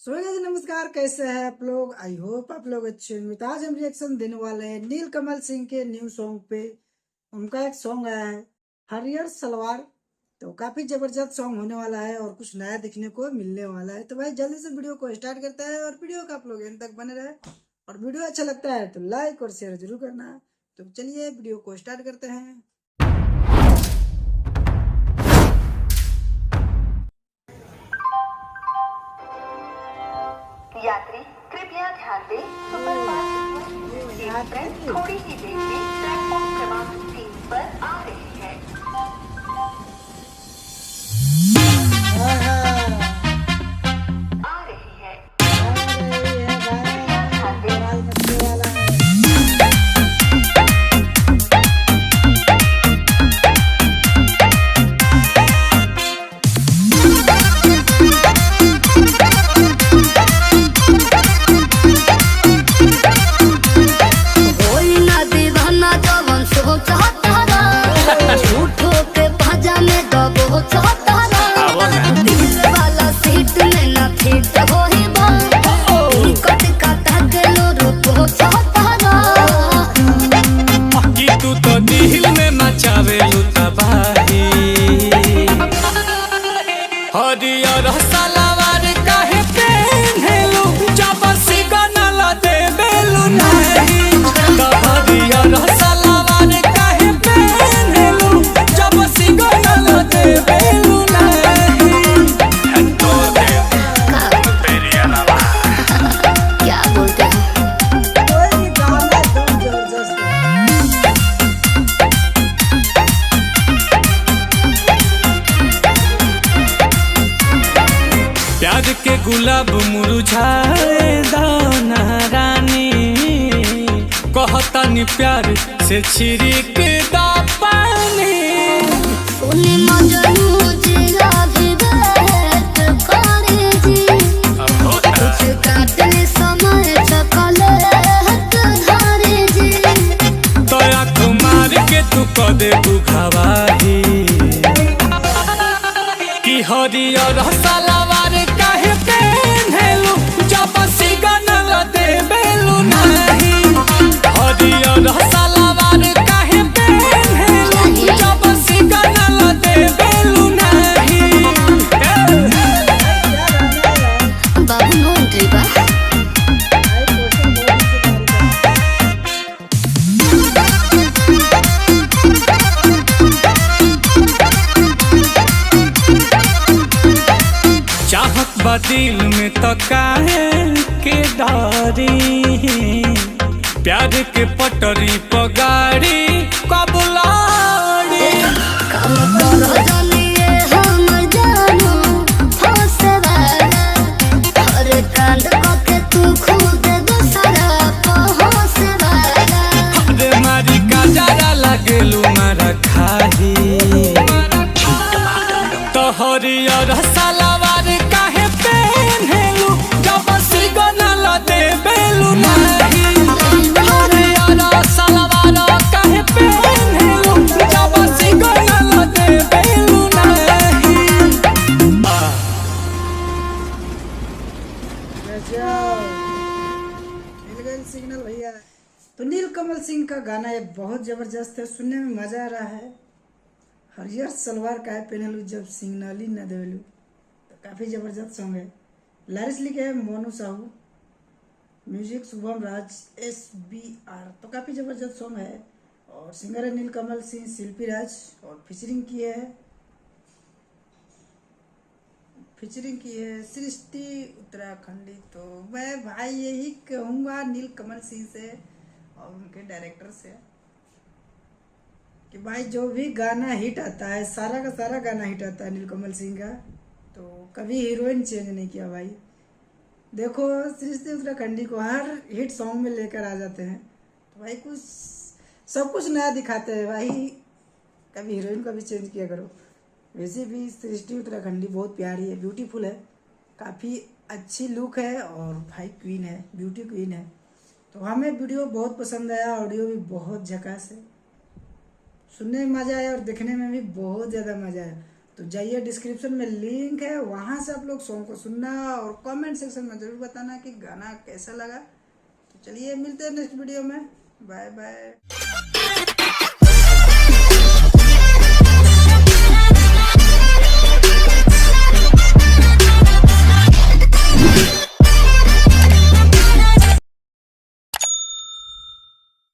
नमस्कार, कैसे हैं आप लोग। आई होप आप लोग अच्छे होंगे। तो आज हम रिएक्शन देने वाले हैं नीलकमल सिंह के न्यू सॉन्ग पे। उनका एक सॉन्ग आया है हरियर सलवार। तो काफी जबरदस्त सॉन्ग होने वाला है और कुछ नया देखने को मिलने वाला है। तो भाई जल्दी से वीडियो को स्टार्ट करता है और वीडियो का आप लोग एंड तक बने रहे। और वीडियो अच्छा लगता है तो लाइक और शेयर जरूर करना। तो चलिए वीडियो को स्टार्ट करते हैं। यात्री कृपया ध्यान दें, सुपरफास्ट ट्रेन थोड़ी ही देर में प्लेटफॉर्म क्रमांक 3 पर आ रही है। हरियर सलवार काहे पेन्हेलु जब सिग्नल देबेलु नहीं। हरियर सलवार काहे पेन्हेलु जब सिग्नल देबेलु नहीं। क्या बोलते हैं? प्यार के गुलाब मुरझाए दाना रानी, कहतानी प्यार से छिड़क दा पानी। तो आँख मार के तू क दे बुघावाही कि हरियर सलवार काहे पेन्हेलु जब सिग्नल देबेलु नहीं। हरियर सलवार काहे पेन्हेलु जब सिग्नल देबेलु नहीं। बाबू नो एंट्री बा। चाहत बदिल में तो काहे के डारी, प्यार के पटरी पगारी कबुलारी। अरे मारी का जरा लगेलू मारा खाही। तो हरियर सलवार काहे पेन्हेलु जब सिग्नल देबेलु नहीं। हरियर सलवार काहे पेन्हेलु जब सिग्नल देबेलु नहीं। मिल गए सिग्नल भैया। तो नीलकमल सिंह का गाना ये बहुत जबरदस्त है, सुनने में मजा आ रहा है। हरियर सलवार काहे पहनलू जब सिग्नल ही न देवलू। तो काफी जबरदस्त सॉन्ग है। लिरिक्स लिखे है मोनू साहू, म्यूजिक शुभम राज SBR। तो काफी जबरदस्त सॉन्ग है और सिंगर है नीलकमल सिंह, शिल्पी राज और फीचरिंग की है सृष्टि उत्तराखंडी। तो मैं भाई यही कहूँगा नीलकमल सिंह से और उनके डायरेक्टर से कि भाई जो भी गाना हिट आता है, सारा का सारा गाना हिट आता है नीलकमल सिंह का। तो कभी हीरोइन चेंज नहीं किया भाई। देखो सृष्टि उत्तराखंडी को हर हिट सॉन्ग में लेकर आ जाते हैं। तो भाई कुछ सब कुछ नया दिखाते हैं भाई। कभी हीरोइन का भी चेंज किया करो। वैसे भी सृष्टि उत्तराखंडी बहुत प्यारी है, ब्यूटीफुल है, काफ़ी अच्छी लुक है और भाई क्वीन है, ब्यूटी क्वीन है। तो हमें वीडियो बहुत पसंद आया, ऑडियो भी बहुत झकास है, सुनने में मज़ा आया और देखने में भी बहुत ज़्यादा मज़ा आया। तो जाइए, डिस्क्रिप्शन में लिंक है, वहां से आप लोग सॉन्ग को सुनना और कमेंट सेक्शन में जरूर बताना कि गाना कैसा लगा। तो चलिए मिलते हैं नेक्स्ट वीडियो में, बाय बाय।